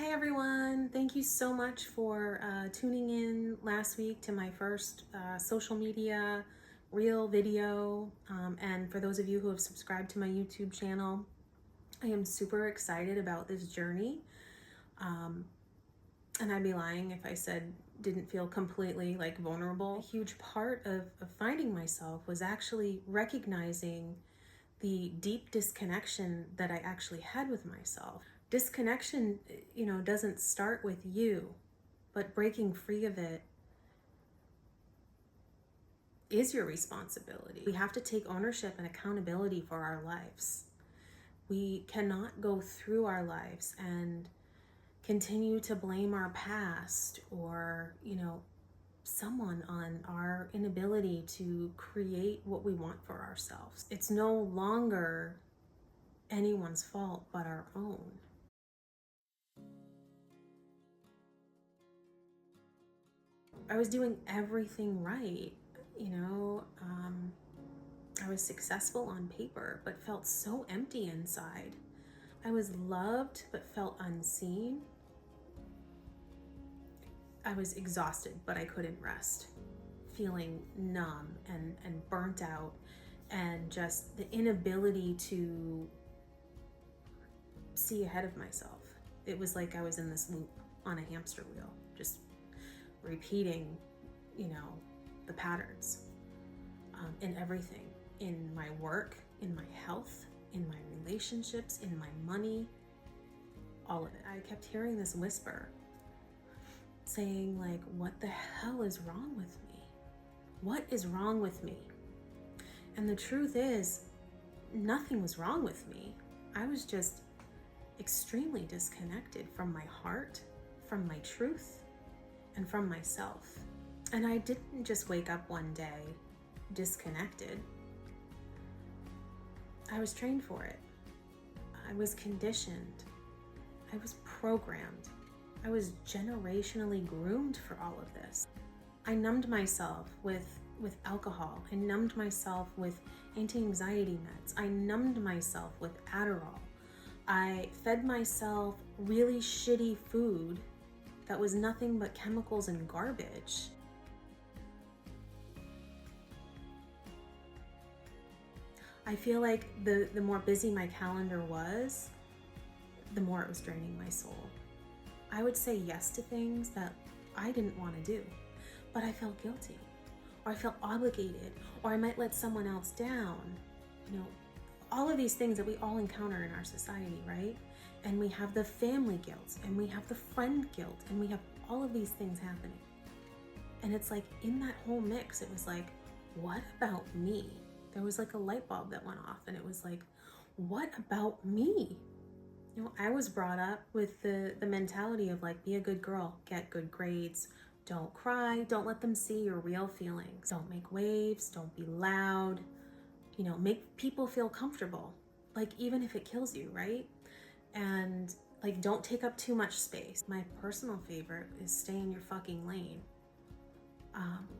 Hi everyone, thank you so much for tuning in last week to my first social media reel video. And for those of you who have subscribed to my YouTube channel, I am super excited about this journey. And I'd be lying if I said didn't feel completely vulnerable. A huge part of finding myself was actually recognizing the deep disconnection that I actually had with myself. Disconnection, doesn't start with you, but breaking free of it is your responsibility. We have to take ownership and accountability for our lives. We cannot go through our lives and continue to blame our past or, someone on our inability to create what we want for ourselves. It's no longer anyone's fault but our own. I was doing everything right, I was successful on paper, but felt so empty inside. I was loved, but felt unseen. I was exhausted, but I couldn't rest, feeling numb and burnt out, and just the inability to see ahead of myself. It was like I was in this loop on a hamster wheel, just repeating, the patterns in everything, in my work, in my health, in my relationships, in my money, all of it. I kept hearing this whisper saying what the hell is wrong with me? What is wrong with me? And the truth is, nothing was wrong with me. I was just extremely disconnected from my heart, from my truth, and from myself. And I didn't just wake up one day disconnected. I was trained for it. I was conditioned. I was programmed. I was generationally groomed for all of this. I numbed myself with alcohol. I numbed myself with anti-anxiety meds. I numbed myself with Adderall. I fed myself really shitty food that was nothing but chemicals and garbage. I feel like the more busy my calendar was, the more it was draining my soul. I would say yes to things that I didn't want to do, but I felt guilty, or I felt obligated, or I might let someone else down. All of these things that we all encounter in our society, right? And we have the family guilt, and we have the friend guilt, and we have all of these things happening. And it's in that whole mix, it was what about me? There was a light bulb that went off, and it was what about me? I was brought up with the mentality of be a good girl, get good grades, don't cry, don't let them see your real feelings, don't make waves, don't be loud, make people feel comfortable, even if it kills you, right? And don't take up too much space. My personal favorite is stay in your fucking lane.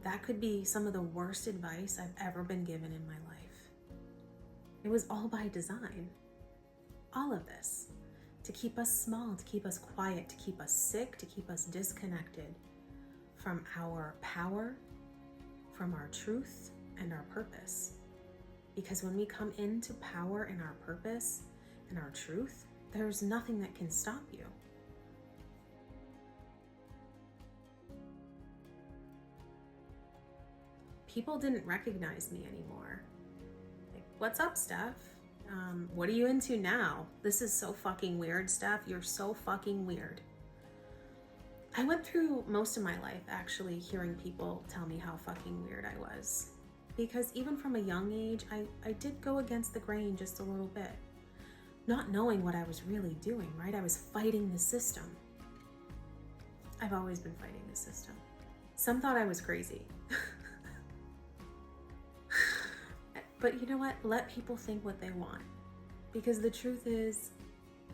That could be some of the worst advice I've ever been given in my life. It was all by design. All of this. To keep us small, to keep us quiet, to keep us sick, to keep us disconnected from our power, from our truth, and our purpose. Because when we come into power and our purpose and our truth, there's nothing that can stop you. People didn't recognize me anymore. What's up, Steph? What are you into now? This is so fucking weird, Steph. You're so fucking weird. I went through most of my life actually hearing people tell me how fucking weird I was. Because even from a young age, I did go against the grain just a little bit. Not knowing what I was really doing, right? I was fighting the system. I've always been fighting the system. Some thought I was crazy. But you know what? Let people think what they want. Because the truth is,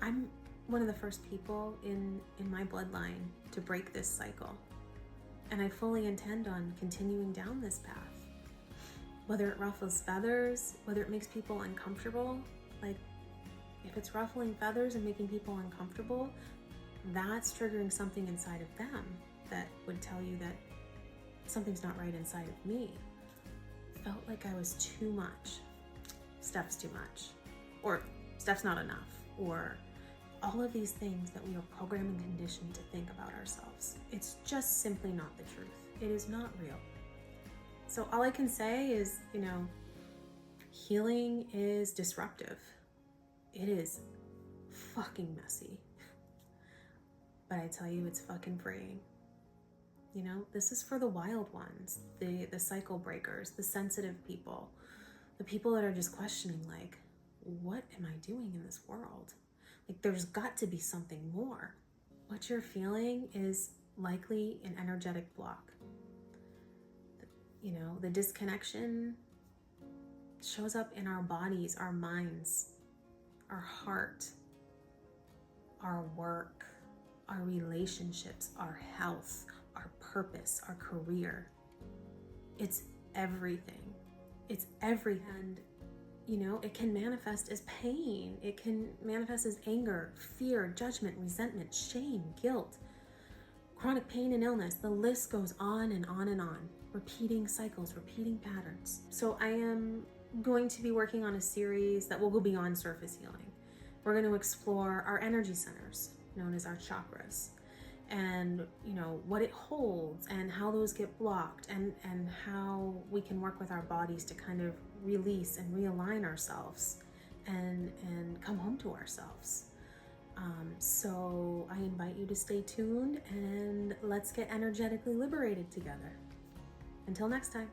I'm one of the first people in my bloodline to break this cycle. And I fully intend on continuing down this path. Whether it ruffles feathers, whether it makes people uncomfortable, if it's ruffling feathers and making people uncomfortable, that's triggering something inside of them that would tell you that something's not right inside of me. Felt like I was too much. Steph's too much. Or Steph's not enough. Or all of these things that we are programmed and conditioned to think about ourselves. It's just simply not the truth. It is not real. So all I can say is, healing is disruptive. It is fucking messy. But I tell you, it's fucking freeing. This is for the wild ones, the cycle breakers, the sensitive people, the people that are just questioning, like, what am I doing in this world? Like, there's got to be something more. What you're feeling is likely an energetic block. The disconnection shows up in our bodies, our minds, our heart, our work, our relationships, our health, our purpose, our career. It's everything. It's everything. And, it can manifest as pain. It can manifest as anger, fear, judgment, resentment, shame, guilt, chronic pain and illness. The list goes on and on and on. Repeating cycles, repeating patterns. So I am going to be working on a series that will go beyond surface healing. We're going to explore our energy centers, known as our chakras, and what it holds and how those get blocked, and how we can work with our bodies to kind of release and realign ourselves and come home to ourselves. So I invite you to stay tuned, and let's get energetically liberated together. Until next time.